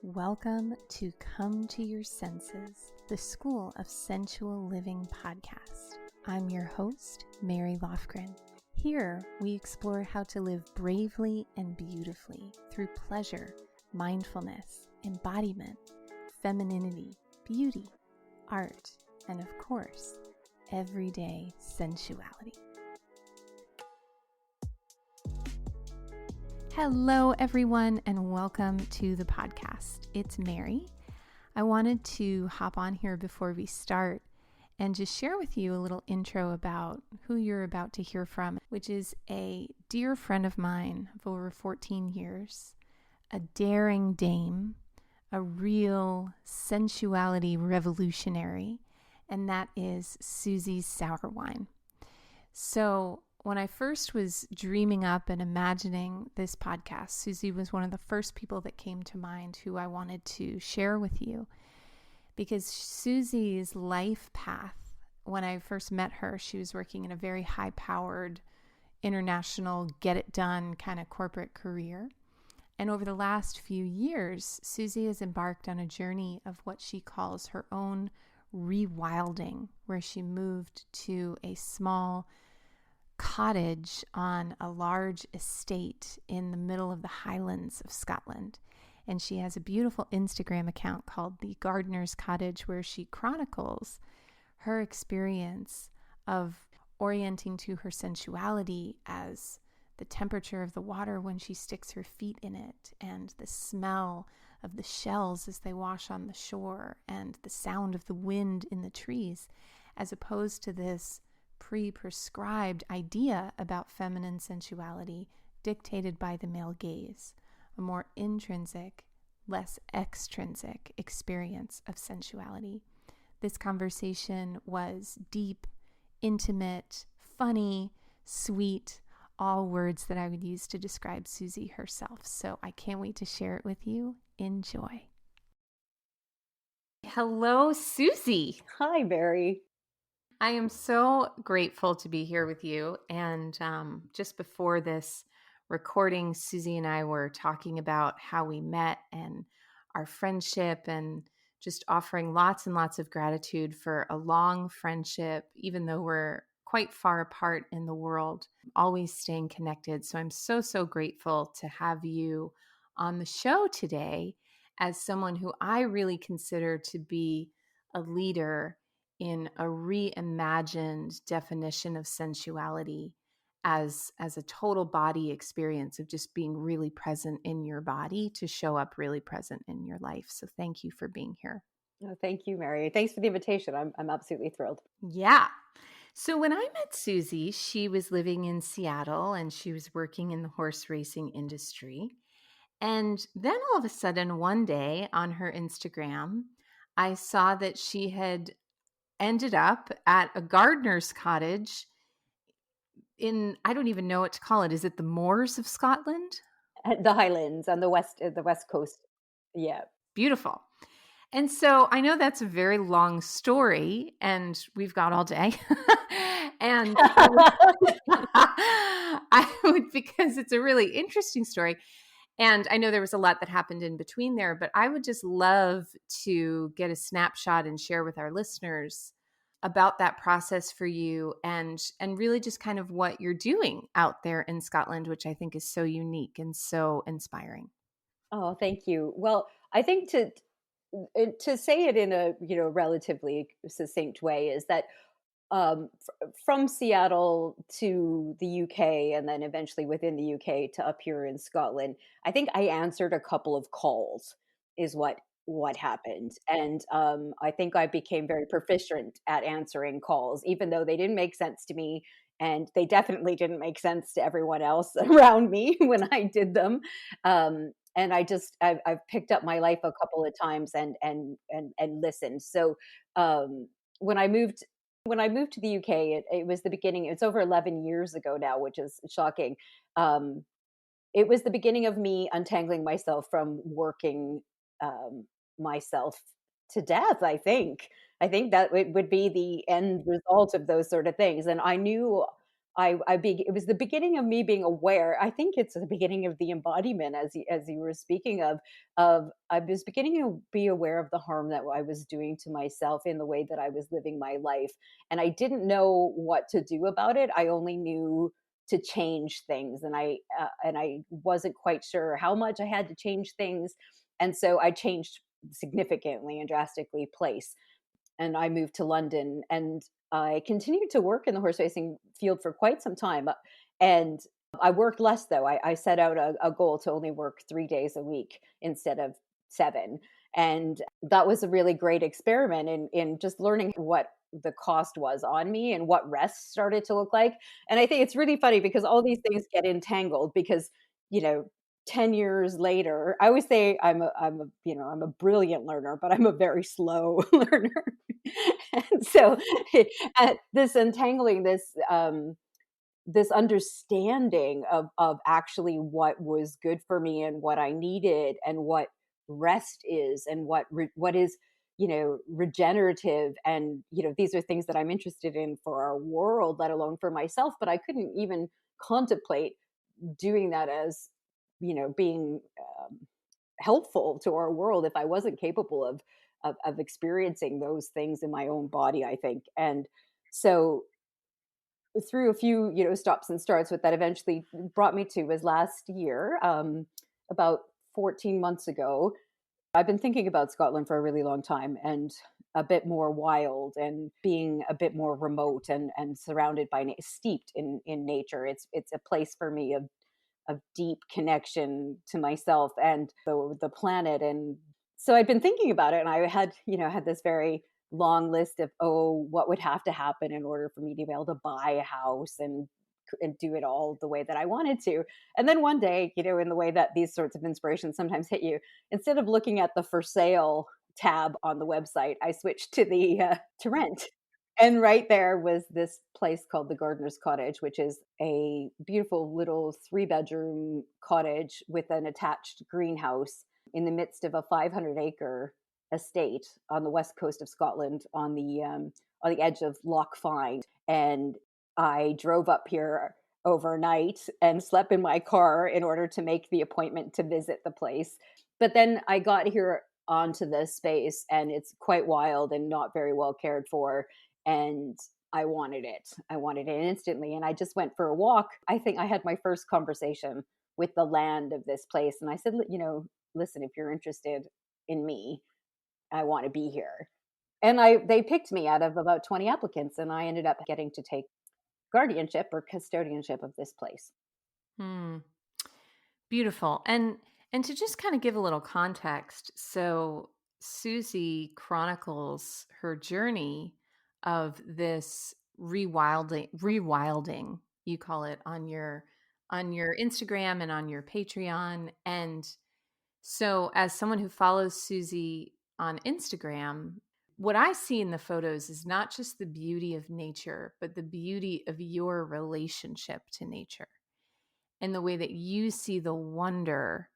Welcome to Come to Your Senses, the School of Sensual Living podcast. I'm your host, Mary Lofgren. Here, we explore how to live bravely and beautifully through pleasure, mindfulness, embodiment, femininity, beauty, art, and of course, everyday sensuality. Hello, everyone, and welcome to the podcast. It's Mary. I wanted to hop on here before we start and just share with you a little intro about who you're about to hear from, which is a dear friend of mine of over 14 years, a daring dame, a real sensuality revolutionary, and that is Susie Sourwine. So when I first was dreaming up and imagining this podcast, Susie was one of the first people that came to mind who I wanted to share with you, because Susie's life path, when I first met her, she was working in a very high-powered, international, get-it-done kind of corporate career. And over the last few years, Susie has embarked on a journey of what she calls her own rewilding, where she moved to a small cottage on a large estate in the middle of the highlands of Scotland. And she has a beautiful Instagram account called The Gardener's Cottage, where she chronicles her experience of orienting to her sensuality as the temperature of the water when she sticks her feet in it, and the smell of the shells as they wash on the shore, and the sound of the wind in the trees, as opposed to this pre-prescribed idea about feminine sensuality dictated by the male gaze, a more intrinsic, less extrinsic experience of sensuality. This conversation was deep, intimate, funny, sweet, all words that I would use to describe Susie herself. So I can't wait to share it with you. Enjoy. Hello, Susie. Hi, Mary. I am so grateful to be here with you. And just before this recording, Susie and I were talking about how we met and our friendship, and just offering lots and lots of gratitude for a long friendship, even though we're quite far apart in the world, always staying connected. So I'm so grateful to have you on the show today as someone who I really consider to be a leader in a reimagined definition of sensuality as a total body experience of just being really present in your body to show up really present in your life. So thank you for being here. Oh, thank you, Mary. Thanks for the invitation. I'm absolutely thrilled. Yeah. So when I met Susie, she was living in Seattle and she was working in the horse racing industry. And then all of a sudden, one day on her Instagram, I saw that she had ended up at a gardener's cottage in, I don't even know what to call it. Is it the moors of Scotland? The Highlands on the west coast. Yeah. Beautiful. And so I know that's a very long story and we've got all day. And I would, because it's a really interesting story. And I know there was a lot that happened in between there, but I would just love to get a snapshot and share with our listeners about that process for you, and really just kind of what you're doing out there in Scotland, which I think is so unique and so inspiring. Oh, thank you. Well, I think to say it in a relatively succinct way is that from Seattle to the UK and then eventually within the UK to up here in Scotland, I think I answered a couple of calls is what happened. And I think I became very proficient at answering calls, even though they didn't make sense to me. And they definitely didn't make sense to everyone else around me when I did them. And I've picked up my life a couple of times and listened. So when I moved to the UK, it was the beginning. It's over 11 years ago now, which is shocking. It was the beginning of me untangling myself from working myself to death. I think that it would be the end result of those sort of things. And I knew it was the beginning of me being aware. I think it's the beginning of the embodiment, as you were speaking of I was beginning to be aware of the harm that I was doing to myself in the way that I was living my life, and I didn't know what to do about it. I only knew to change things, and I wasn't quite sure how much I had to change things, and so I changed significantly and drastically place, and I moved to London, and I continued to work in the horse racing field for quite some time. And I worked less though. I set out a goal to only work 3 days a week instead of 7. And that was a really great experiment in just learning what the cost was on me and what rest started to look like. And I think it's really funny because all these things get entangled because, you know, 10 years later, I always say I'm a brilliant learner, but I'm a very slow learner. And so this untangling this understanding of actually what was good for me and what I needed and what rest is and what is, regenerative, and these are things that I'm interested in for our world, let alone for myself, but I couldn't even contemplate doing that as being helpful to our world if I wasn't capable of experiencing those things in my own body, I think. And so through a few stops and starts, what that eventually brought me to was last year, about 14 months ago. I've been thinking about Scotland for a really long time, and a bit more wild and being a bit more remote and surrounded by steeped in nature. It's a place for me of deep connection to myself and the planet. And so I'd been thinking about it, and I had this very long list of, what would have to happen in order for me to be able to buy a house and do it all the way that I wanted to. And then one day, in the way that these sorts of inspirations sometimes hit you, instead of looking at the for sale tab on the website, I switched to the to rent. And right there was this place called the Gardener's Cottage, which is a beautiful little 3-bedroom cottage with an attached greenhouse in the midst of a 500-acre estate on the west coast of Scotland, on the edge of Loch Fyne. And I drove up here overnight and slept in my car in order to make the appointment to visit the place. But then I got here onto this space, and it's quite wild and not very well cared for, and I wanted it. I wanted it instantly. And I just went for a walk. I think I had my first conversation with the land of this place. And I said, listen, if you're interested in me, I want to be here. And they picked me out of about 20 applicants, and I ended up getting to take guardianship or custodianship of this place. Hmm. Beautiful. And to just kind of give a little context, so Susie chronicles her journey of this rewilding, you call it on your Instagram and on your Patreon. And so as someone who follows Susie on Instagram, what I see in the photos is not just the beauty of nature, but the beauty of your relationship to nature and the way that you see the wonder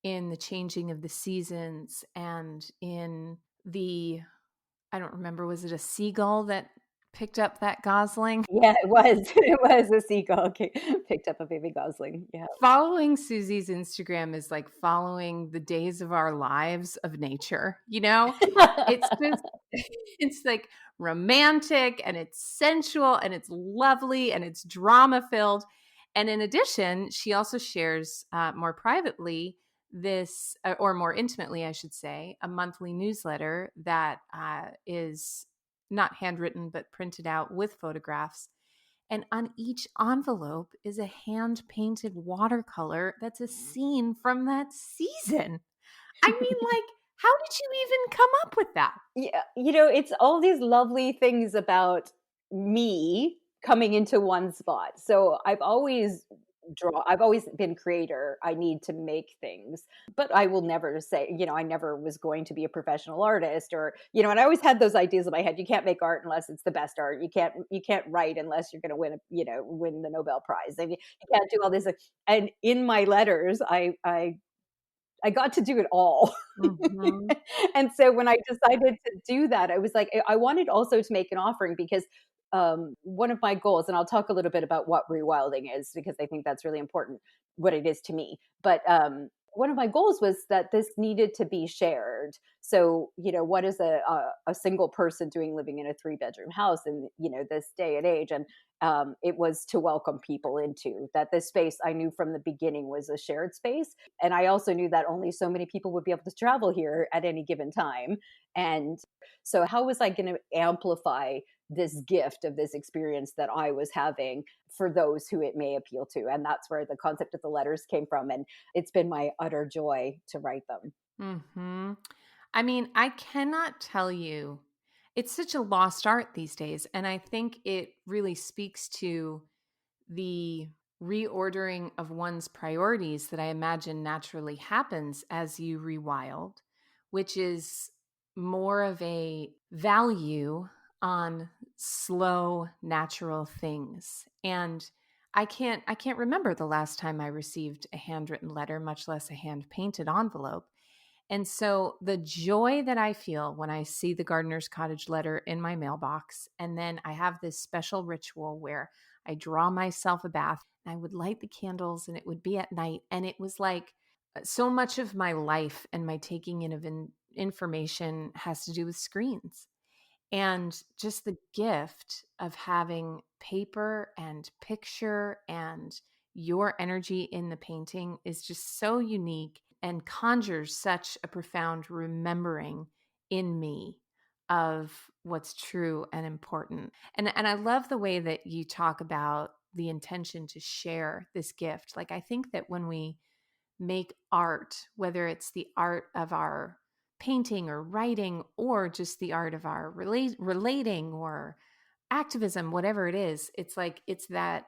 in the changing of the seasons and in the, I don't remember, was it a seagull that picked up that gosling? Yeah, it was. It was a seagull picked up a baby gosling. Yeah. Following Susie's Instagram is like following the days of our lives of nature, you know? It's just, it's like romantic and it's sensual and it's lovely and it's drama filled. And in addition, she also shares more privately or more intimately, I should say, a monthly newsletter that is not handwritten, but printed out with photographs. And on each envelope is a hand painted watercolor that's a scene from that season. I mean, like, how did you even come up with that? Yeah, it's all these lovely things about me coming into one spot. So I've always been creator. I need to make things. But I will never say, I never was going to be a professional artist, or, and I always had those ideas in my head. You can't make art unless it's the best art. You can't write unless you're going to win the Nobel Prize. And you can't do all this. And in my letters, I got to do it all. Mhm. And so when I decided to do that, I was like, I wanted also to make an offering, because one of my goals, and I'll talk a little bit about what rewilding is because I think that's really important, what it is to me. But one of my goals was that this needed to be shared. So, what is a single person doing living in a 3-bedroom house in, this day and age? And it was to welcome people into that. This space I knew from the beginning was a shared space. And I also knew that only so many people would be able to travel here at any given time. And so, how was I going to amplify this gift of this experience that I was having for those who it may appeal to? And that's where the concept of the letters came from. And it's been my utter joy to write them. Hmm. I mean, I cannot tell you, it's such a lost art these days. And I think it really speaks to the reordering of one's priorities that I imagine naturally happens as you rewild, which is more of a value on slow, natural things. And I can't remember the last time I received a handwritten letter, much less a hand painted envelope. And so the joy that I feel when I see the gardener's cottage letter in my mailbox, and then I have this special ritual where I draw myself a bath and I would light the candles and it would be at night. And it was like so much of my life and my taking in of information has to do with screens. And just the gift of having paper and picture and your energy in the painting is just so unique and conjures such a profound remembering in me of what's true and important. And I love the way that you talk about the intention to share this gift. Like I think that when we make art, whether it's the art of our painting or writing or just the art of our relating or activism, whatever it is, it's like it's that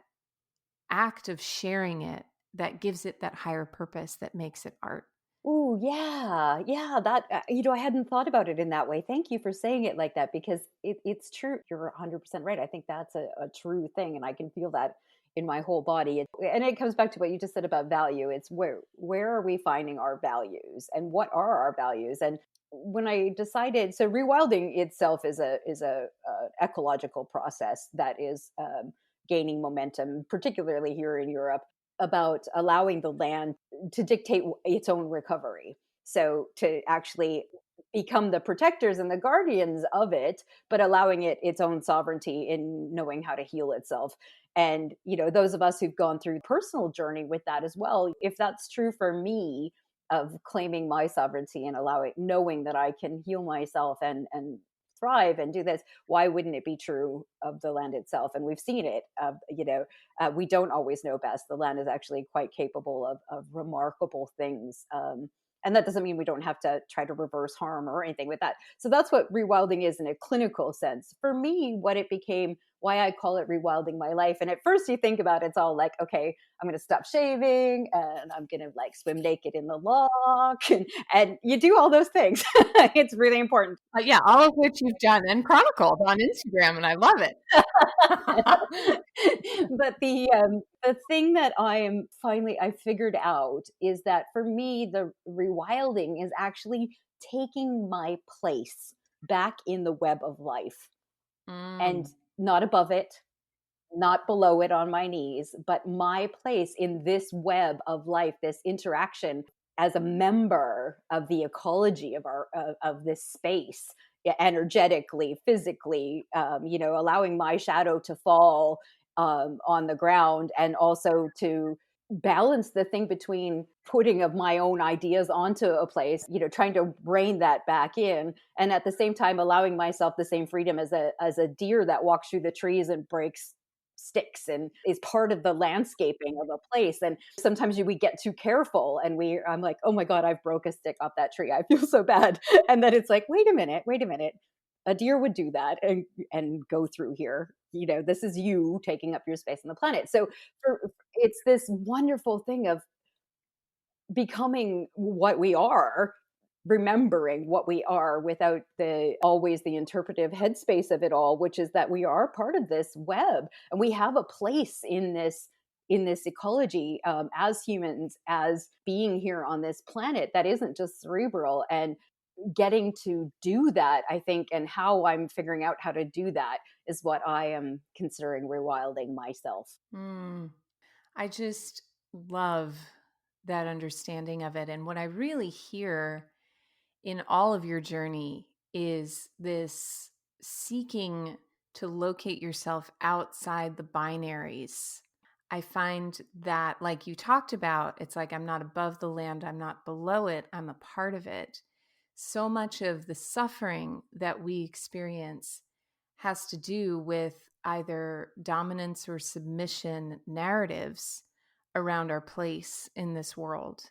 act of sharing it that gives it that higher purpose that makes it art. Oh, yeah. Yeah, that I hadn't thought about it in that way. Thank you for saying it like that because it's true. You're 100% right. I think that's a true thing and I can feel that in my whole body. And it comes back to what you just said about value. It's where are we finding our values and what are our values? And when I decided, so rewilding itself is a ecological process that is gaining momentum, particularly here in Europe, about allowing the land to dictate its own recovery. So to actually become the protectors and the guardians of it, but allowing it its own sovereignty in knowing how to heal itself. And those of us who've gone through personal journey with that as well, if that's true for me of claiming my sovereignty and knowing that I can heal myself and thrive and do this, why wouldn't it be true of the land itself? And we've seen it. We don't always know best. The land is actually quite capable of remarkable things. And that doesn't mean we don't have to try to reverse harm or anything with that. So that's what rewilding is in a clinical sense. For me, what it became, why I call it rewilding my life. And at first you think about it, it's all like, okay, I'm going to stop shaving and I'm going to like swim naked in the loch. And you do all those things. It's really important. Yeah, all of which you've done and chronicled on Instagram, and I love it. But the thing that I figured out is that for me the rewilding is actually taking my place back in the web of life and Mm. not above it, not below it on my knees, but my place in this web of life, this interaction as a member of the ecology of of this space, energetically, physically, allowing my shadow to fall on the ground, and also to balance the thing between putting of my own ideas onto a place, trying to rein that back in, and at the same time allowing myself the same freedom as a deer that walks through the trees and breaks sticks and is part of the landscaping of a place. And sometimes we get too careful and I'm like, oh my God, I've broke a stick off that tree, I feel so bad. And then it's like, wait a minute, a deer would do that and go through here. This is you taking up your space on the planet. So it's this wonderful thing of becoming what we are, remembering what we are without the interpretive headspace of it all, which is that we are part of this web and we have a place in this ecology, as humans, as being here on this planet that isn't just cerebral. And getting to do that, I think, and how I'm figuring out how to do that is what I am considering rewilding myself. Mm. I just love that understanding of it. And what I really hear in all of your journey is this seeking to locate yourself outside the binaries. I find that, like you talked about, it's like I'm not above the land, I'm not below it, I'm a part of it. So much of the suffering that we experience has to do with either dominance or submission narratives around our place in this world.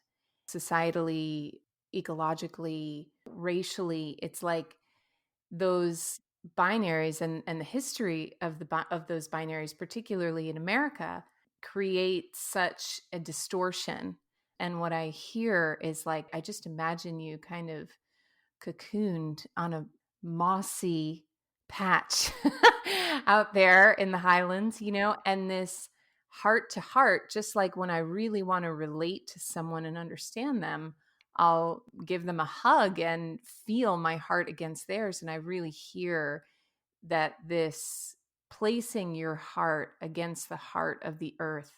Societally, ecologically, racially, it's like those binaries and the history of of those binaries, particularly in America, create such a distortion. And what I hear is like, I just imagine you kind of cocooned on a mossy patch out there in the highlands, and this heart to heart, just like when I really want to relate to someone and understand them, I'll give them a hug and feel my heart against theirs. And I really hear that this placing your heart against the heart of the earth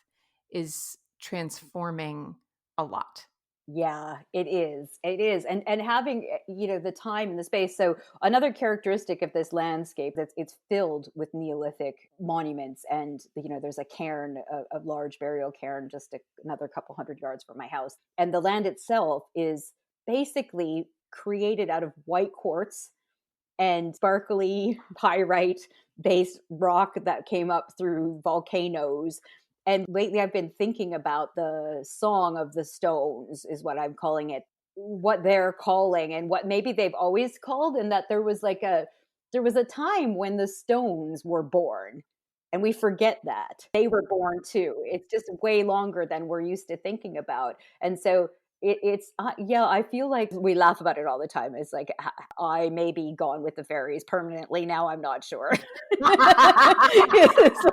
is transforming a lot. Yeah, it is. It is. And having, the time and the space. So another characteristic of this landscape, that's it's filled with Neolithic monuments, and there's a cairn, a large burial cairn just another couple hundred yards from my house. And the land itself is basically created out of white quartz and sparkly pyrite based rock that came up through volcanoes. And lately I've been thinking about the Song of the Stones, is what I'm calling it, what they're calling and what maybe they've always called, and that there was a time when the stones were born. And we forget that they were born too. It's just way longer than we're used to thinking about. And so it's yeah, I feel like we laugh about it all the time. It's like I may be gone with the fairies permanently now. I'm not sure. It's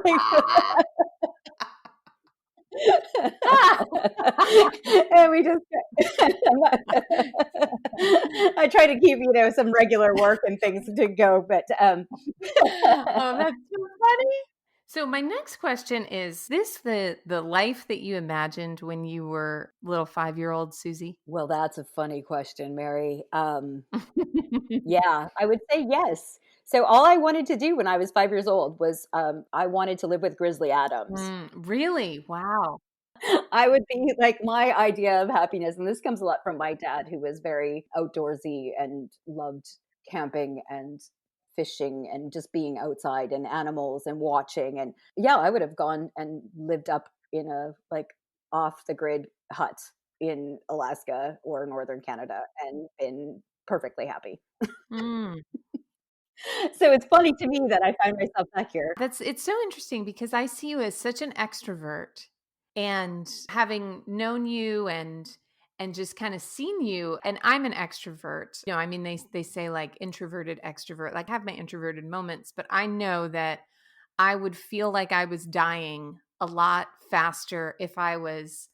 like, and we just I try to keep some regular work and things to go, but Oh, that's so funny. So my next question is this the life that you imagined when you were little 5-year-old Susie? well, that's a funny question, Mary. Yeah, I would say yes. So all I wanted to do when I was 5 years old was I wanted to live with Grizzly Adams. Really? Wow. I would be like, my idea of happiness, and this comes a lot from my dad, who was very outdoorsy and loved camping and fishing and just being outside and animals and watching. And yeah, I would have gone and lived up in a like off the grid hut in Alaska or northern Canada and been perfectly happy. Mm. So it's funny to me that I find myself back here. It's so interesting because I see you as such an extrovert, and having known you and just kind of seen you, and I'm an extrovert. I mean they say like introverted extrovert. Like I have my introverted moments, but I know that I would feel like I was dying a lot faster if I was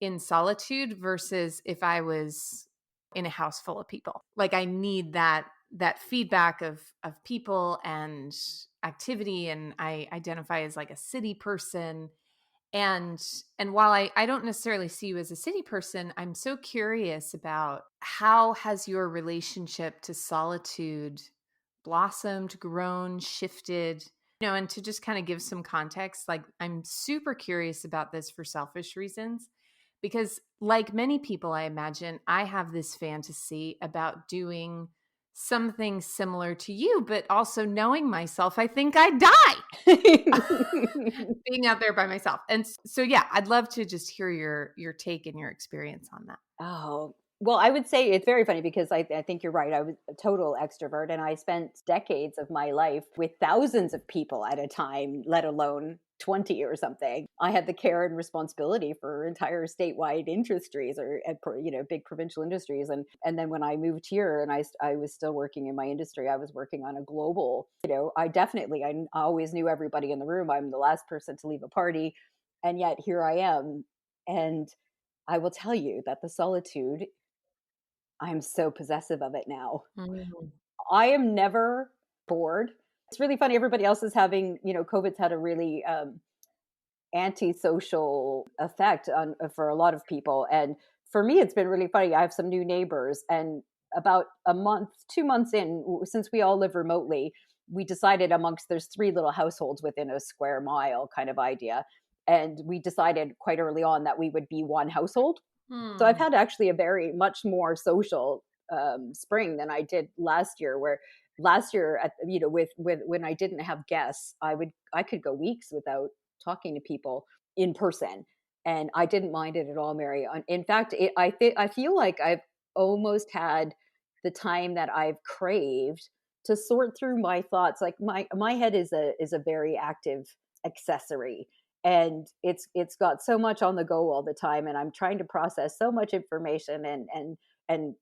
in solitude versus if I was in a house full of people. Like I need that feedback of people and activity, and I identify as like a city person. And while I don't necessarily see you as a city person, I'm so curious about how has your relationship to solitude blossomed, grown, shifted, and to just kind of give some context, like I'm super curious about this for selfish reasons, because like many people, I imagine, I have this fantasy about doing something similar to you, but also knowing myself, I think I'd die being out there by myself. And so, yeah, I'd love to just hear your take and your experience on that. Oh, well, I would say it's very funny because I think you're right. I was a total extrovert, and I spent decades of my life with thousands of people at a time, let alone 20 or something. I had the care and responsibility for entire statewide industries, or big provincial industries. And then when I moved here and I was still working in my industry, I was working on a global, I always knew everybody in the room. I'm the last person to leave a party. And yet here I am. And I will tell you that the solitude I'm so possessive of it now. Mm. I am never bored. It's really funny. Everybody else is having, COVID's had a really antisocial effect on for a lot of people. And for me, it's been really funny. I have some new neighbors, and about a month, 2 months in, since we all live remotely, we decided amongst there's three little households within a square mile kind of idea. And we decided quite early on that we would be one household. So I've Hmm. had actually a very much more social spring than I did last year. Where last year, with when I didn't have guests, I could go weeks without talking to people in person, and I didn't mind it at all, Mary. In fact, I feel like I've almost had the time that I've craved to sort through my thoughts. Like my head is a very active accessory, and it's got so much on the go all the time, and I'm trying to process so much information, and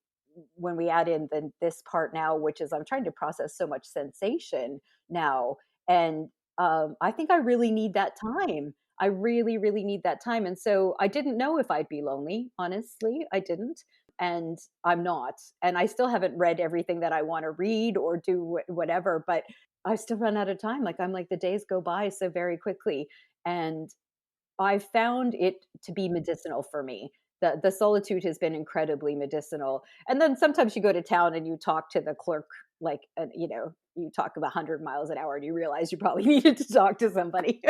when we add in this part now, which is I'm trying to process so much sensation now, and I think I really need that time. I really, really need that time. And so I didn't know if I'd be lonely. Honestly, I didn't. And I'm not. And I still haven't read everything that I want to read or do whatever, but I still run out of time. Like I'm like, the days go by so very quickly. And I found it to be medicinal for me. The solitude has been incredibly medicinal. And then sometimes you go to town and you talk to the clerk, like, you talk about 100 miles an hour and you realize you probably needed to talk to somebody.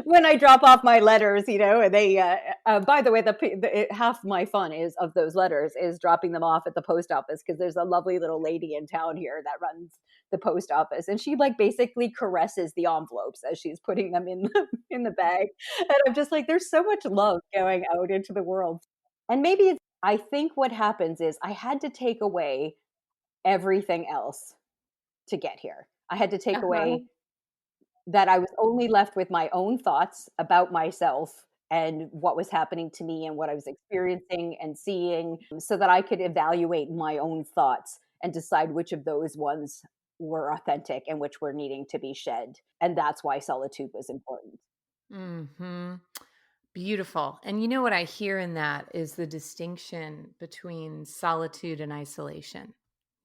When I drop off my letters, and they, by the way, half my fun is of those letters is dropping them off at the post office, because there's a lovely little lady in town here that runs the post office, and she like basically caresses the envelopes as she's putting them in in the bag, and I'm just like, there's so much love going out into the world, and maybe I think what happens is I had to take away everything else to get here. I had to take Uh-huh. away that I was only left with my own thoughts about myself and what was happening to me and what I was experiencing and seeing, so that I could evaluate my own thoughts and decide which of those ones were authentic and which were needing to be shed. And that's why solitude was important. Hmm. Beautiful. And you know what I hear in that is the distinction between solitude and isolation,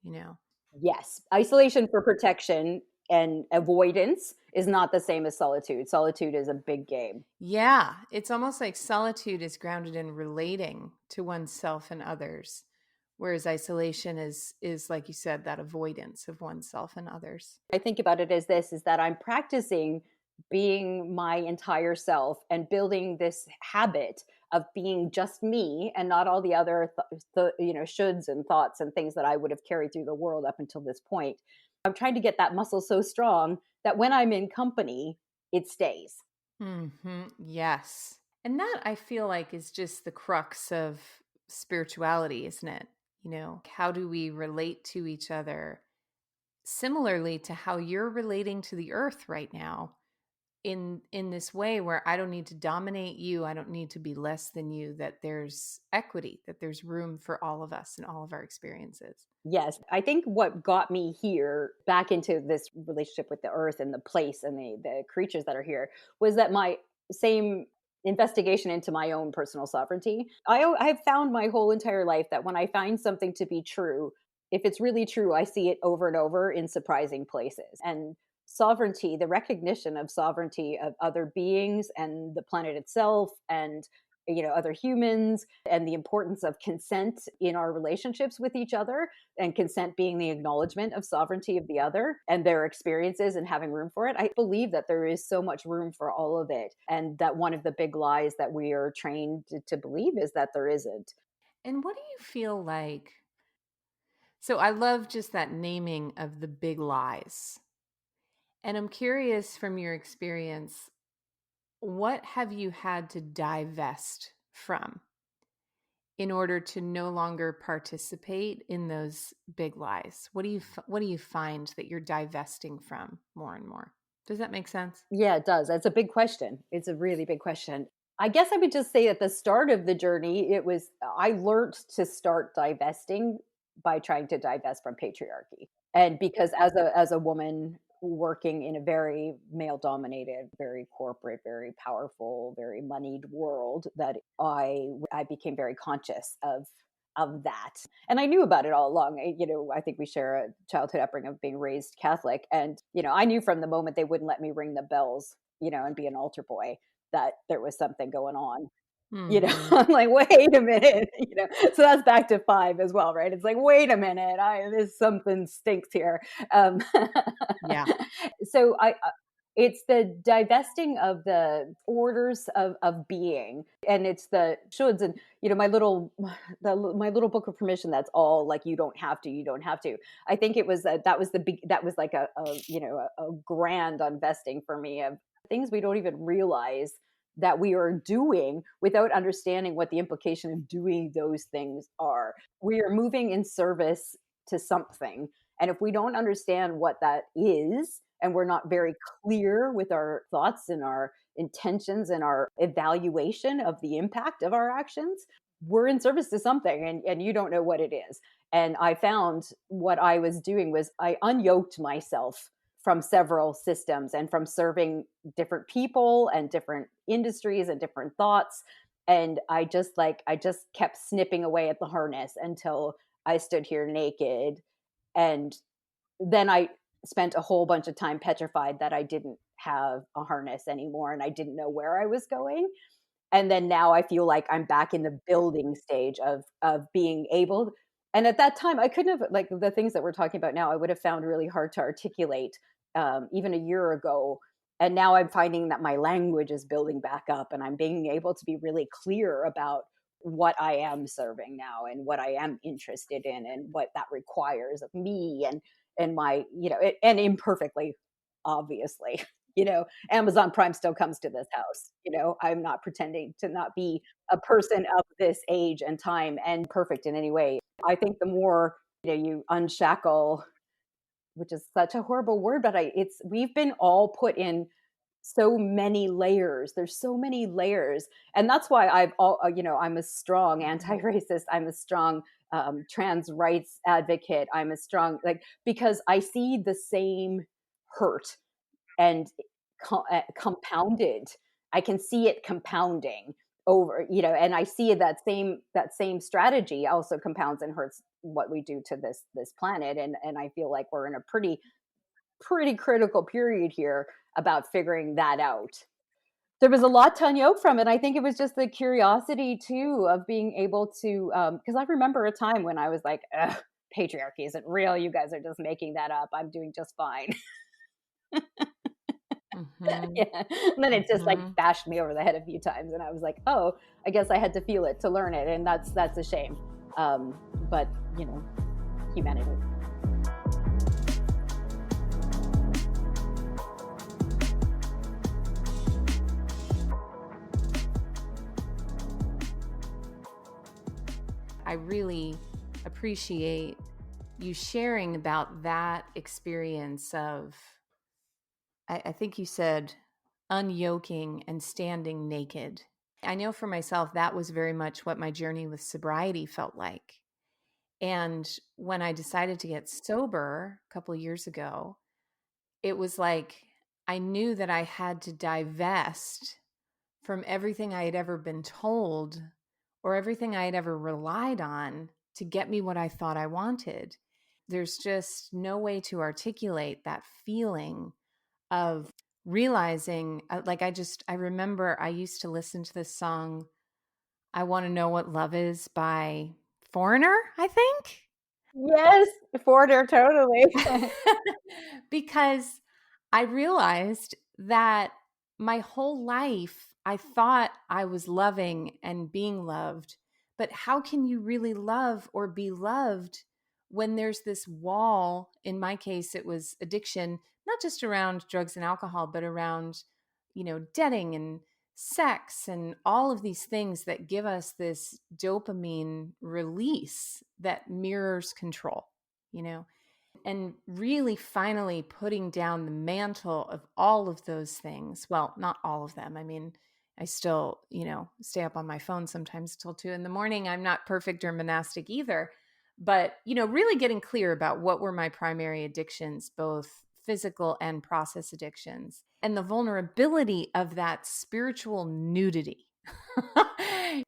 you know? Yes, isolation for protection and avoidance is not the same as solitude. Solitude is a big game. Yeah, it's almost like solitude is grounded in relating to oneself and others, whereas isolation is like you said, that avoidance of oneself and others. I think about it as this is that I'm practicing being my entire self and building this habit of being just me and not all the other shoulds and thoughts and things that I would have carried through the world up until this point. I'm trying to get that muscle so strong that when I'm in company, it stays. Yes. And that I feel like is just the crux of spirituality, isn't it? You know, how do we relate to each other similarly to how you're relating to the earth right now in this way where I don't need to dominate you, I don't need to be less than you, that there's equity, that there's room for all of us and all of our experiences. Yes, I think what got me here back into this relationship with the earth and the place and the creatures that are here was that my same investigation into my own personal sovereignty. I've found my whole entire life that when I find something to be true, if it's really true, I see it over and over in surprising places. And sovereignty, the recognition of sovereignty of other beings and the planet itself, and other humans, and the importance of consent in our relationships with each other, and consent being the acknowledgement of sovereignty of the other and their experiences and having room for it. I believe that there is so much room for all of it. And that one of the big lies that we are trained to believe is that there isn't. And what do you feel like? So I love just that naming of the big lies. And I'm curious from your experience, what have you had to divest from in order to no longer participate in those big lies? What do you find that you're divesting from more and more? Does that make sense? Yeah, it does. That's a big question. It's a really big question. I guess I would just say at the start of the journey, I learned to start divesting by trying to divest from patriarchy. And because as a woman working in a very male dominated, very corporate, very powerful, very moneyed world that I became very conscious of that. And I knew about it all along. I think we share a childhood upbringing of being raised Catholic. And, I knew from the moment they wouldn't let me ring the bells, and be an altar boy, that there was something going on. Mm-hmm. I'm like, wait a minute, so that's back to 5 as well, right? It's like, wait a minute, there's something stinks here. Um, Yeah. so it's the divesting of the orders of being, and it's the shoulds, and my little book of permission. That's all, like, you don't have to, you don't have to. I think it was that was the big, that was like a grand unvesting for me of things we don't even realize that we are doing without understanding what the implication of doing those things are. We are moving in service to something. And if we don't understand what that is, and we're not very clear with our thoughts and our intentions and our evaluation of the impact of our actions, we're in service to something, and you don't know what it is. And I found what I was doing was I unyoked myself from several systems and from serving different people and different industries and different thoughts. And I just kept snipping away at the harness until I stood here naked. And then I spent a whole bunch of time petrified that I didn't have a harness anymore and I didn't know where I was going. And then now I feel like I'm back in the building stage of being able. And at that time I couldn't have, like, the things that we're talking about now, I would have found really hard to articulate, even a year ago. And now I'm finding that my language is building back up and I'm being able to be really clear about what I am serving now and what I am interested in and what that requires of me, and my, and imperfectly, obviously. Amazon Prime still comes to this house. I'm not pretending to not be a person of this age and time and perfect in any way. I think the more, you unshackle, which is such a horrible word, but we've been all put in so many layers. There's so many layers. And that's why I'm a strong anti-racist. I'm a strong trans rights advocate. I'm a strong, like, because I see the same hurt and compounded. I can see it compounding over, and I see that same strategy also compounds and hurts what we do to this planet. And I feel like we're in a pretty critical period here about figuring that out. There was a lot to unyoke from it. I think it was just the curiosity too of being able to, because I remember a time when I was like, patriarchy isn't real. You guys are just making that up. I'm doing just fine. Mm-hmm. Yeah. And then it just, like, Mm-hmm. bashed me over the head a few times, and I was like, oh, I guess I had to feel it to learn it, and that's a shame. But humanity. I really appreciate you sharing about that experience of, I think you said, unyoking and standing naked. I know for myself, that was very much what my journey with sobriety felt like. And when I decided to get sober a couple of years ago, it was like I knew that I had to divest from everything I had ever been told or everything I had ever relied on to get me what I thought I wanted. There's just no way to articulate that feeling of realizing, like, I remember I used to listen to this song, I Want to Know What Love Is by Foreigner, I think. Yes, foreigner, totally. Because I realized that my whole life I thought I was loving and being loved, but how can you really love or be loved when there's this wall? In my case, it was addiction, not just around drugs and alcohol, but around, dating and sex and all of these things that give us this dopamine release that mirrors control, you know? And really finally putting down the mantle of all of those things. Well, not all of them. I mean, I still, stay up on my phone sometimes till 2 a.m. I'm not perfect or monastic either. But, really getting clear about what were my primary addictions, both physical and process addictions, and the vulnerability of that spiritual nudity.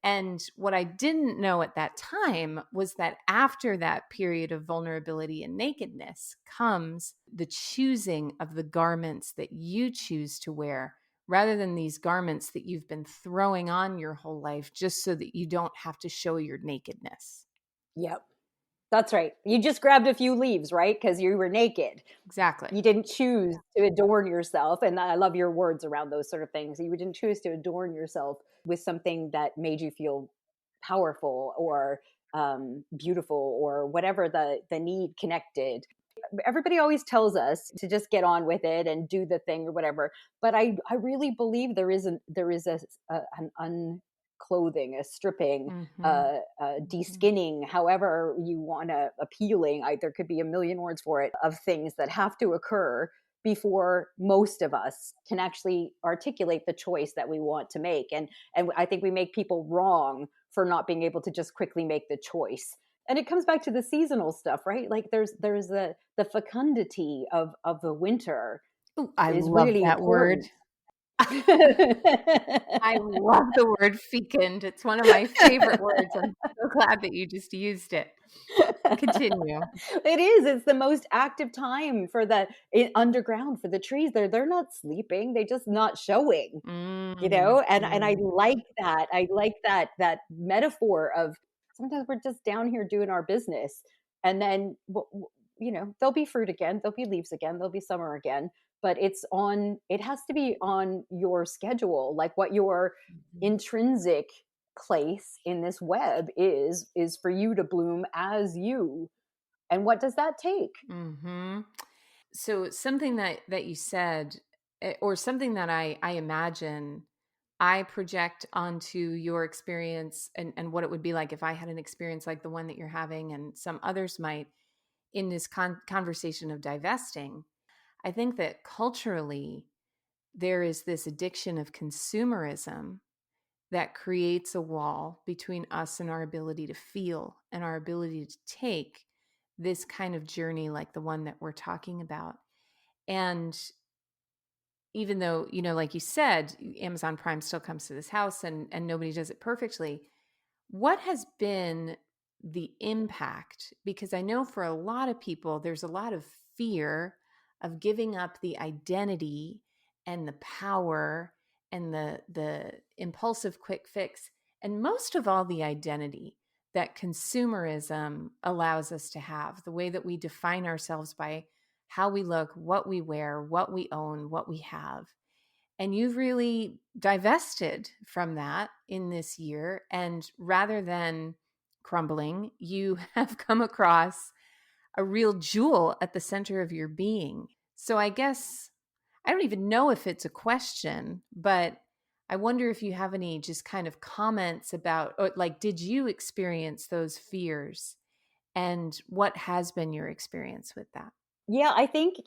And what I didn't know at that time was that after that period of vulnerability and nakedness comes the choosing of the garments that you choose to wear, rather than these garments that you've been throwing on your whole life just so that you don't have to show your nakedness. Yep. That's right. You just grabbed a few leaves, right? Because you were naked. Exactly. You didn't choose to adorn yourself. And I love your words around those sort of things. You didn't choose to adorn yourself with something that made you feel powerful or beautiful or whatever the need connected. Everybody always tells us to just get on with it and do the thing or whatever. But I really believe an unclothing, a stripping, Mm-hmm. de-skinning, however you want to, appealing. There could be a million words for it, of things that have to occur before most of us can actually articulate the choice that we want to make. And I think we make people wrong for not being able to just quickly make the choice. And it comes back to the seasonal stuff, right? Like there's the fecundity of the winter Ooh, I is love really that word. important. I love the word fecund. It's one of my favorite words. I'm so glad that you just used it. Continue. It is. It's the most active time for underground, for the trees. They're not sleeping. They just not showing. And I Mm. like that. I like that metaphor of sometimes we're just down here doing our business, and then there'll be fruit again, there'll be leaves again, there'll be summer again, but it has to be on your schedule, like what your Mhm. intrinsic place in this web is for you to bloom as you. And what does that take? Mm-hmm. So something that you said, or something that I imagine I project onto your experience, and what it would be like if I had an experience like the one that you're having, and some others might, in this conversation of divesting. I think that culturally, there is this addiction of consumerism that creates a wall between us and our ability to feel and our ability to take this kind of journey like the one that we're talking about. And even though, like you said, Amazon Prime still comes to this house, and nobody does it perfectly, what has been the impact? Because I know for a lot of people, there's a lot of fear of giving up the identity and the power and the impulsive quick fix, and most of all, the identity that consumerism allows us to have, the way that we define ourselves by how we look, what we wear, what we own, what we have. And you've really divested from that in this year. And rather than crumbling, you have come across a real jewel at the center of your being. So I guess I don't even know if it's a question, but I wonder if you have any just kind of comments about, or like, did you experience those fears? And what has been your experience with that? Yeah, I think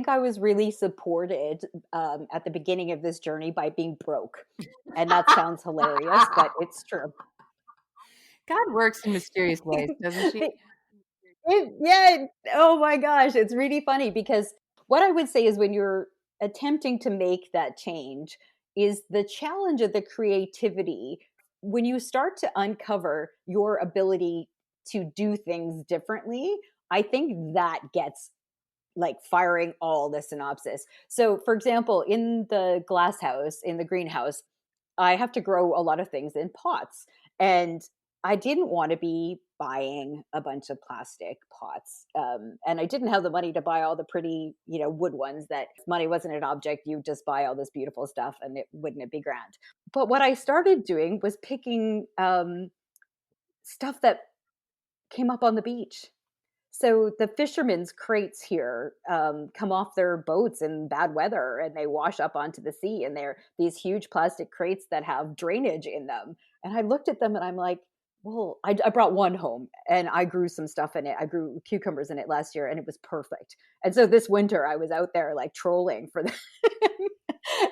I was really supported at the beginning of this journey by being broke. And that sounds hilarious, but it's true. God works in mysterious ways, doesn't she? Yeah. Oh my gosh. It's really funny because what I would say is when you're attempting to make that change is the challenge of the creativity. When you start to uncover your ability to do things differently, I think that gets like firing all the synopsis. So, for example, in the glass house, in the greenhouse, I have to grow a lot of things in pots. And I didn't want to be buying a bunch of plastic pots. And I didn't have the money to buy all the pretty, wood ones that if money wasn't an object, you just buy all this beautiful stuff and it be grand. But what I started doing was picking stuff that came up on the beach. So the fishermen's crates here come off their boats in bad weather and they wash up onto the sea, and they're these huge plastic crates that have drainage in them. And I looked at them and I'm like, well, I brought one home and I grew some stuff in it. I grew cucumbers in it last year and it was perfect. And so this winter I was out there like trolling for them.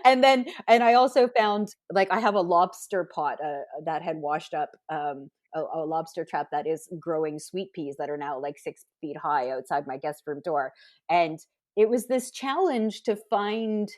And I also found, like, I have a lobster pot that had washed up, a lobster trap that is growing sweet peas that are now like 6 feet high outside my guest room door. And it was this challenge to find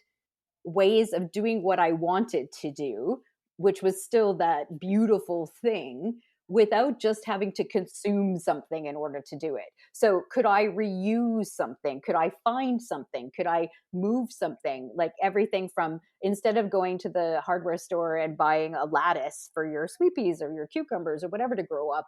ways of doing what I wanted to do, which was still that beautiful thing, without just having to consume something in order to do it. So, could I reuse something? Could I find something? Could I move something? Like everything from, instead of going to the hardware store and buying a lattice for your sweet peas or your cucumbers or whatever to grow up,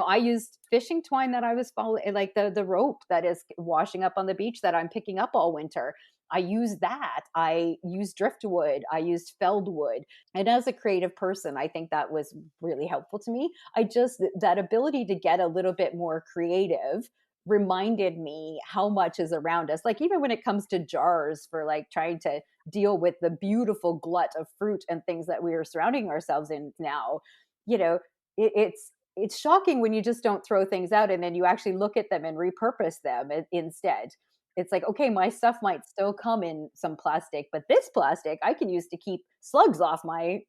I used fishing twine that I was following, like the rope that is washing up on the beach that I'm picking up all winter. I used that. I used driftwood. I used felled wood. And as a creative person, I think that was really helpful to me. That ability to get a little bit more creative reminded me how much is around us. Like, even when it comes to jars, for like trying to deal with the beautiful glut of fruit and things that we are surrounding ourselves in now, you know, it's shocking when you just don't throw things out and then you actually look at them and repurpose them instead. It's like, okay, my stuff might still come in some plastic, but this plastic I can use to keep slugs off my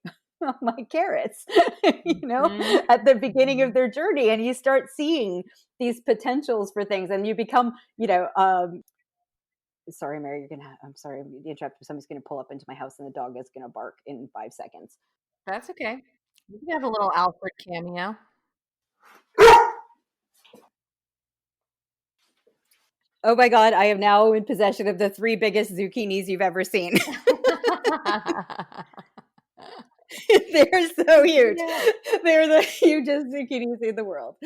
my carrots, Mhm. at the beginning of Mhm. their journey. And you start seeing these potentials for things, and you become, sorry, Mary, I'm sorry, I'm gonna interrupt. Somebody's going to pull up into my house and the dog is going to bark in 5 seconds. That's okay. You can have a little Alfred cameo. Oh my God, I am now in possession of the three biggest zucchinis you've ever seen. They're so huge. Yeah. They're the hugest zucchinis in the world.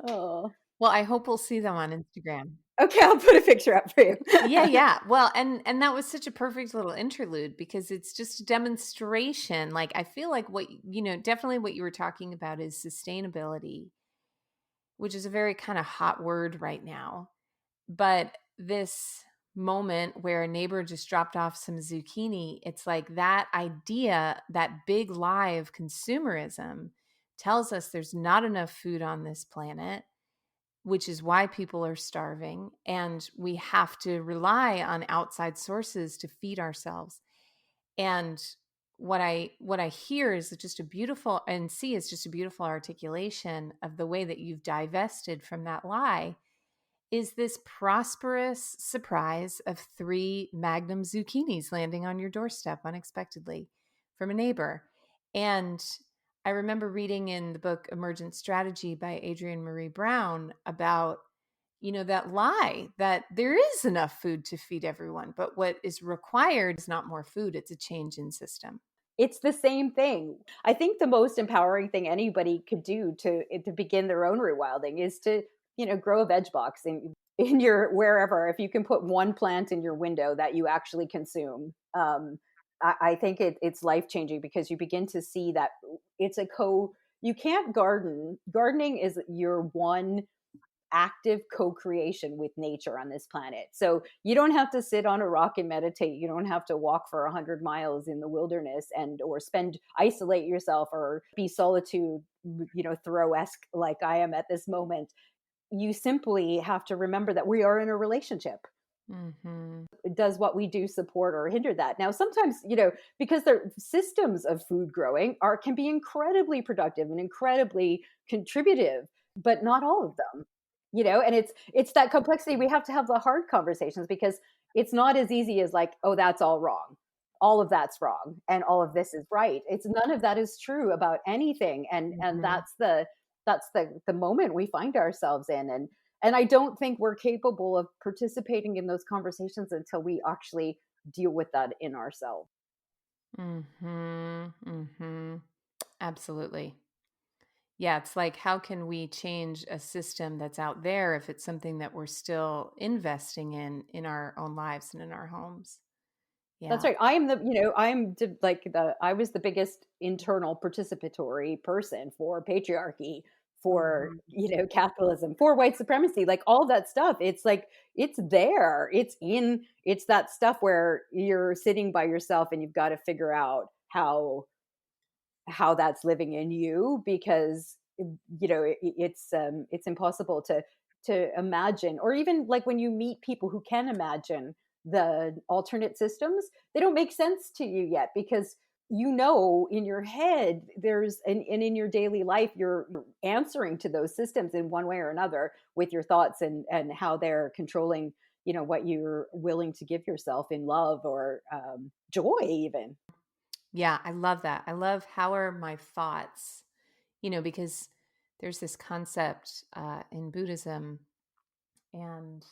Oh. Well, I hope we'll see them on Instagram. Okay, I'll put a picture up for you. Yeah, yeah. Well, and that was such a perfect little interlude because it's just a demonstration. Like, I feel like definitely what you were talking about is sustainability, which is a very kind of hot word right now. But this moment where a neighbor just dropped off some zucchini, it's like that idea, that big lie of consumerism tells us there's not enough food on this planet, which is why people are starving. And we have to rely on outside sources to feed ourselves. And what I hear is just a beautiful, and see is just a beautiful articulation of the way that you've divested from that lie, is this prosperous surprise of 3 magnum zucchinis landing on your doorstep unexpectedly from a neighbor. And I remember reading in the book Emergent Strategy by Adrienne Marie Brown about, that lie that there is enough food to feed everyone, but what is required is not more food, it's a change in system. It's the same thing. I think the most empowering thing anybody could do to begin their own rewilding is to, grow a veg box in your wherever. If you can put one plant in your window that you actually consume, I think it's life changing, because you begin to see that it's a co. You can't garden. Gardening is your one active co-creation with nature on this planet. So you don't have to sit on a rock and meditate. You don't have to walk for 100 miles in the wilderness and or isolate yourself or be solitude, Thoreau-esque like I am at this moment. You simply have to remember that we are in a relationship. Mm-hmm. Does what we do support or hinder that? Now, sometimes, because their systems of food growing can be incredibly productive and incredibly contributive, but not all of them. And it's that complexity. We have to have the hard conversations, because it's not as easy as like, oh, that's all wrong. All of that's wrong and all of this is right. It's none of that is true about anything. And Mm-hmm. that's the moment we find ourselves in. And I don't think we're capable of participating in those conversations until we actually deal with that in ourselves. Mm-hmm. Mm-hmm. Absolutely. Yeah, it's like, how can we change a system that's out there if it's something that we're still investing in our own lives and in our homes? That's Yeah. right. I was the biggest internal participatory person for patriarchy, for, Mhm. capitalism, for white supremacy, like all that stuff. It's like, it's there. It's that stuff where you're sitting by yourself and you've got to figure out how that's living in you, because it's impossible to imagine. Or even like when you meet people who can imagine the alternate systems, they don't make sense to you yet, because in your head and in your daily life you're answering to those systems in one way or another with your thoughts and how they're controlling what you're willing to give yourself in love or joy even. Yeah, I love that. I love how are my thoughts, because there's this concept in Buddhism, and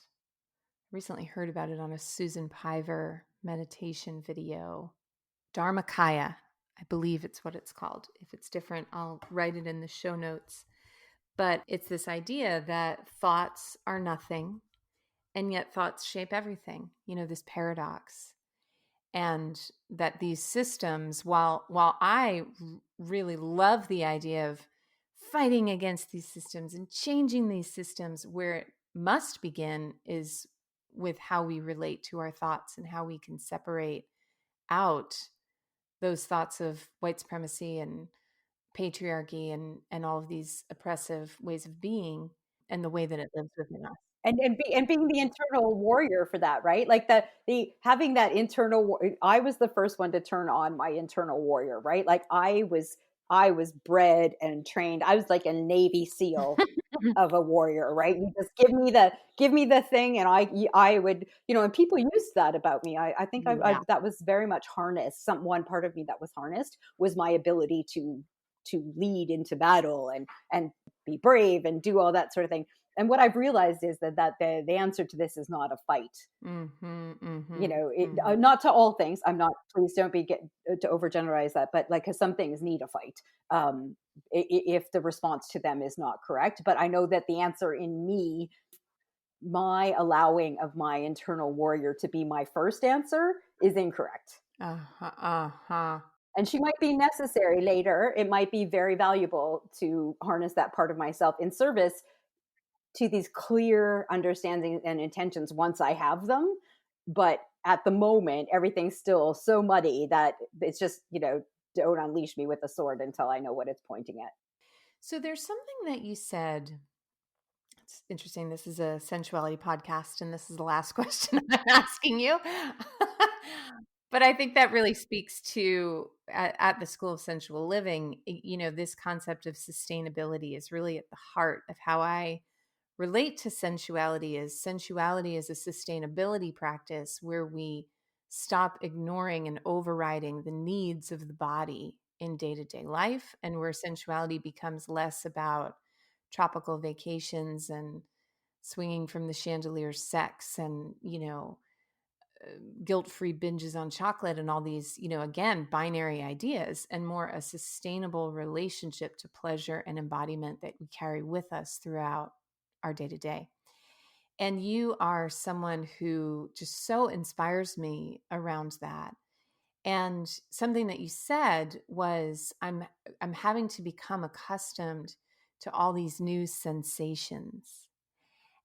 recently heard about it on a Susan Piver meditation video. Dharmakaya, I believe it's what it's called. If it's different, I'll write it in the show notes. But it's this idea that thoughts are nothing, and yet thoughts shape everything, this paradox. And that these systems, while I really love the idea of fighting against these systems and changing these systems, where it must begin is with how we relate to our thoughts and how we can separate out those thoughts of white supremacy and patriarchy and all of these oppressive ways of being and the way that it lives within us. And being the internal warrior for that, right? Like the having that I was the first one to turn on my internal warrior, right? Like I was bred and trained. I was like a Navy SEAL of a warrior, right? You just give me the thing, and I would, and people used that about me. I think Yeah. that was very much harnessed. One part of me that was harnessed was my ability to lead into battle and be brave and do all that sort of thing. And what I've realized is that the answer to this is not a fight. Mm-hmm, mm-hmm, mm-hmm. Not to all things. I'm not. Please don't be get to overgeneralize that. But like, because some things need a fight, if the response to them is not correct. But I know that the answer in me, my allowing of my internal warrior to be my first answer, is incorrect. Uh-huh, uh-huh. And she might be necessary later. It might be very valuable to harness that part of myself in service to these clear understandings and intentions once I have them. But at the moment, everything's still so muddy that it's just, don't unleash me with a sword until I know what it's pointing at. So there's something that you said. It's interesting. This is a sensuality podcast, and this is the last question I'm asking you. But I think that really speaks to at the School of Sensual Living, this concept of sustainability is really at the heart of how I relate to sensuality. Is sensuality is a sustainability practice where we stop ignoring and overriding the needs of the body in day-to-day life, and where sensuality becomes less about tropical vacations and swinging from the chandelier sex and guilt-free binges on chocolate and all these again binary ideas, and more a sustainable relationship to pleasure and embodiment that we carry with us throughout our day-to-day. And you are someone who just so inspires me around that. And something that you said was, I'm having to become accustomed to all these new sensations.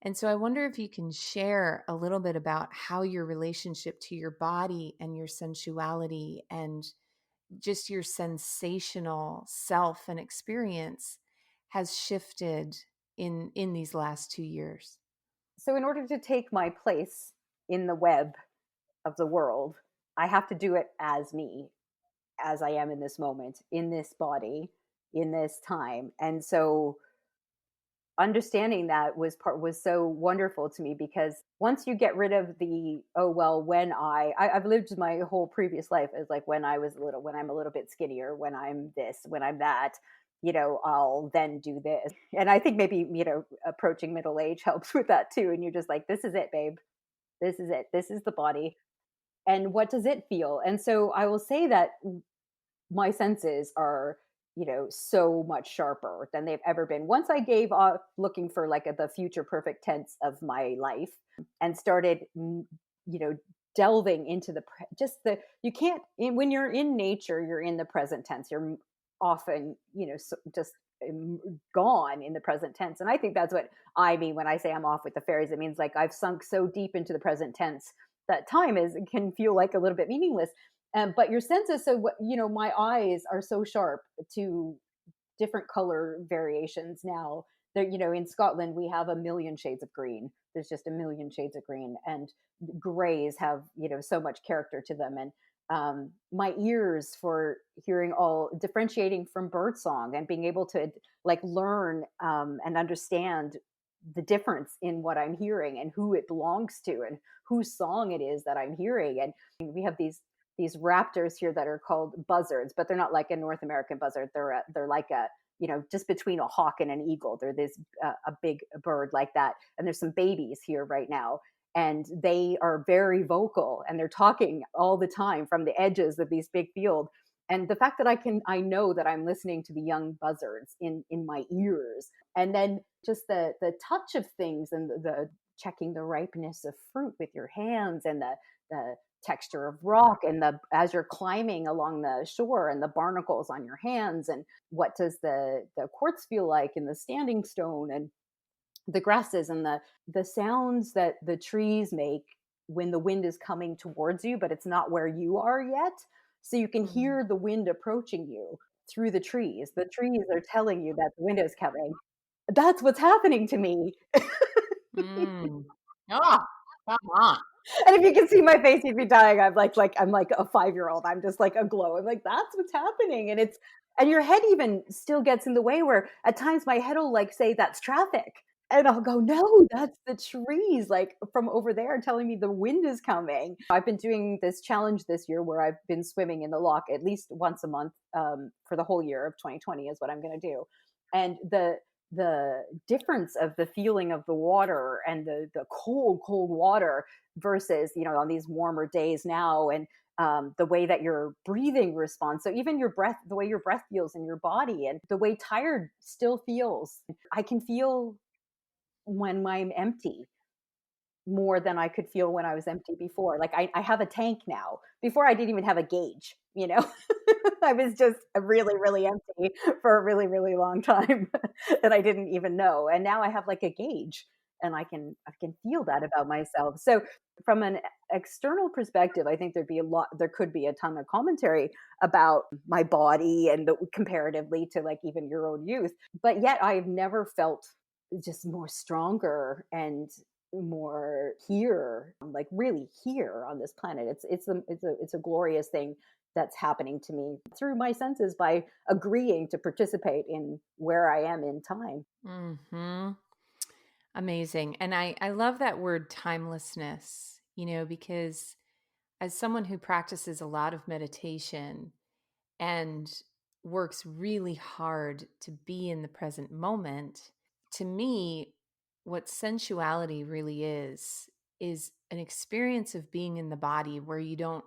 And so I wonder if you can share a little bit about how your relationship to your body and your sensuality and just your sensational self and experience has shifted in these last 2 years. So, in order to take my place in the web of the world, I have to do it as me, as I am in this moment, in this body, in this time. And so understanding that was so wonderful to me, because once you get rid of the, oh well, when I've lived my whole previous life as like, when I was little, when I'm a little bit skinnier, when I'm this, when I'm that, I'll then do this. And I think maybe, approaching middle age helps with that too, and you're just like, this is it, babe, this is it, this is the body, and what does it feel? And so I will say that my senses are, so much sharper than they've ever been once I gave up looking for like the future perfect tense of my life and started, you know delving into just the you can't when you're in nature, you're in the present tense, you're often, just gone in the present tense. And I think that's what I mean when I say I'm off with the fairies. It means like I've sunk so deep into the present tense that time can feel like a little bit meaningless. But your senses, so what, my eyes are so sharp to different color variations now. There, in Scotland, we have a million shades of green. There's just a million shades of green, and grays have, so much character to them. And my ears for hearing, all differentiating from birdsong and being able to like learn and understand the difference in what I'm hearing and who it belongs to and whose song it is that I'm hearing. And we have these raptors here that are called buzzards, but they're not like a North American buzzard. They're like a, just between a hawk and an eagle. They're this a big bird like that. And there's some babies here right now, and they are very vocal and they're talking all the time from the edges of these big fields. And the fact that I know that I'm listening to the young buzzards in my ears, and then just the touch of things, and the checking the ripeness of fruit with your hands, and the texture of rock, and the as you're climbing along the shore, and the barnacles on your hands, and what does the quartz feel like in the standing stone, and the grasses, and the sounds that the trees make when the wind is coming towards you, but it's not where you are yet. So you can Mm. hear the wind approaching you through the trees. The trees are telling you that the wind is coming. That's what's happening to me. Mm. Oh, come on. And if you can see my face, you'd be dying. I'm like a 5-year-old. I'm just like aglow. I'm like, that's what's happening. And your head even still gets in the way, where at times my head will like say that's traffic. And I'll go, no, that's the trees like from over there telling me the wind is coming. I've been doing this challenge this year where I've been swimming in the loch at least once a month, for the whole year of 2020 is what I'm going to do. And the difference of the feeling of the water, and the cold water versus, on these warmer days now, and the way that your breathing responds. So even your breath, the way your breath feels in your body, and the way tired still feels. I can feel when I'm empty more than I could feel when I was empty before. Like I have a tank now. Before I didn't even have a gauge, I was just really, really empty for a really, really long time that I didn't even know. And now I have like a gauge, and I can feel that about myself. So from an external perspective, I think there could be a ton of commentary about my body, and comparatively to like even your own youth. But yet I've never felt just more stronger and more here, like really here on this planet. It's a glorious thing that's happening to me through my senses by agreeing to participate in where I am in time. Hmm. Amazing. And I love that word timelessness, because as someone who practices a lot of meditation and works really hard to be in the present moment, to me, what sensuality really is an experience of being in the body where you don't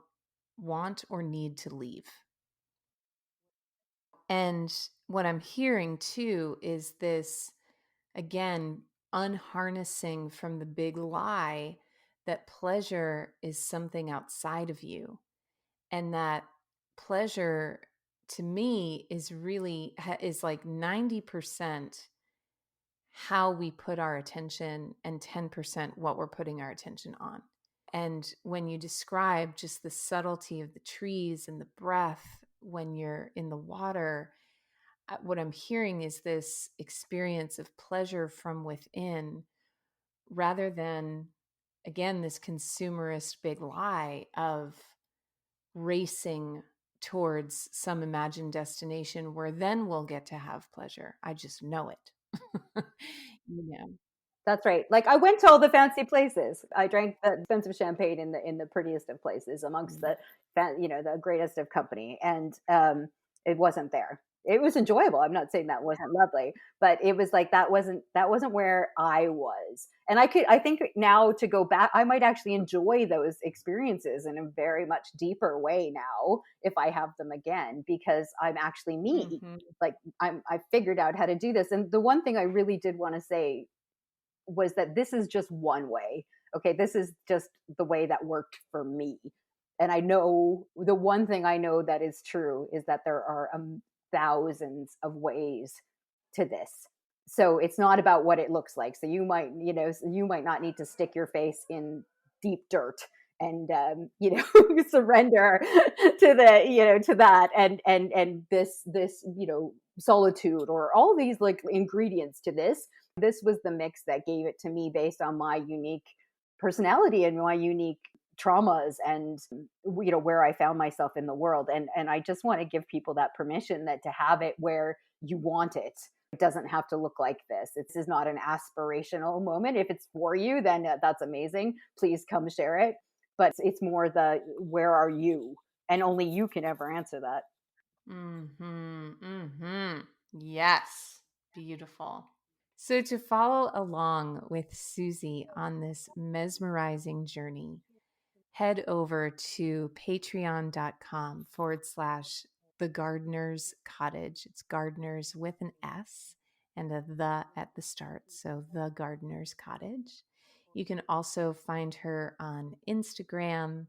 want or need to leave. And what I'm hearing too is this, again, unharnessing from the big lie that pleasure is something outside of you. And that pleasure to me is really is like 90% how we put our attention and 10% what we're putting our attention on. And when you describe just the subtlety of the trees and the breath when you're in the water, what I'm hearing is this experience of pleasure from within rather than, again, this consumerist big lie of racing towards some imagined destination where then we'll get to have pleasure. I just know it. Yeah. That's right. Like I went to all the fancy places. I drank the expensive champagne in the prettiest of places, amongst Mm. the greatest of company, and it wasn't there. It was enjoyable. I'm not saying that wasn't lovely, but it was like that wasn't where I was. And I think now to go back, I might actually enjoy those experiences in a very much deeper way now if I have them again, because I'm actually me. Mhm. Like I figured out how to do this. And the one thing I really did want to say was that this is just one way. Okay, this is just the way that worked for me. And I know the one thing I know that is true is that there are thousands of ways to this. So it's not about what it looks like. So you might not need to stick your face in deep dirt and surrender to that and this solitude, or all these like ingredients to this. This was the mix that gave it to me based on my unique personality and my unique traumas, and where I found myself in the world. And I just want to give people that permission, that to have it where you want it, It doesn't have to look like this. This is not an aspirational moment. If it's for you, then that's amazing. Please come share it. But it's more the where are you? And only you can ever answer that. Mm-hmm. Mm-hmm. Yes. Beautiful. So to follow along with Susie on this mesmerizing journey, head over to patreon.com/the gardener's cottage. It's gardeners with an S and a the at the start. So the gardener's cottage. You can also find her on Instagram.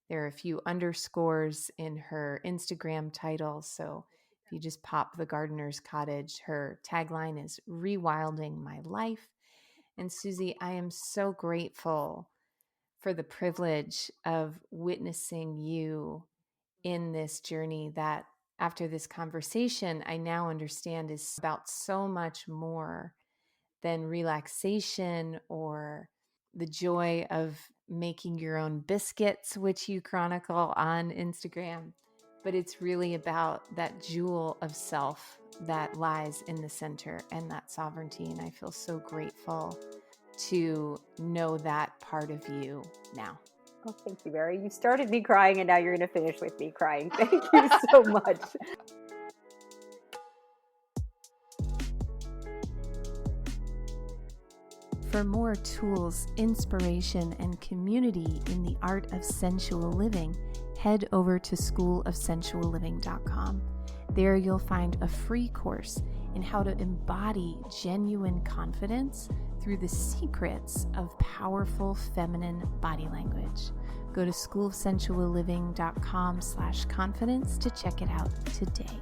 There are a few underscores in her Instagram title. So if you just pop the gardener's cottage, her tagline is rewilding my life. And Susie, I am so grateful for the privilege of witnessing you in this journey that after this conversation, I now understand is about so much more than relaxation or the joy of making your own biscuits, which you chronicle on Instagram. But it's really about that jewel of self that lies in the center and that sovereignty. And I feel so grateful to know that part of you now. Oh, thank you, Mary. You started me crying and now you're going to finish with me crying. Thank you so much. For more tools, inspiration, and community in the art of sensual living, head over to schoolofsensualliving.com. There you'll find a free course in how to embody genuine confidence through the secrets of powerful feminine body language. Go to schoolofsensualliving.com/confidence to check it out today.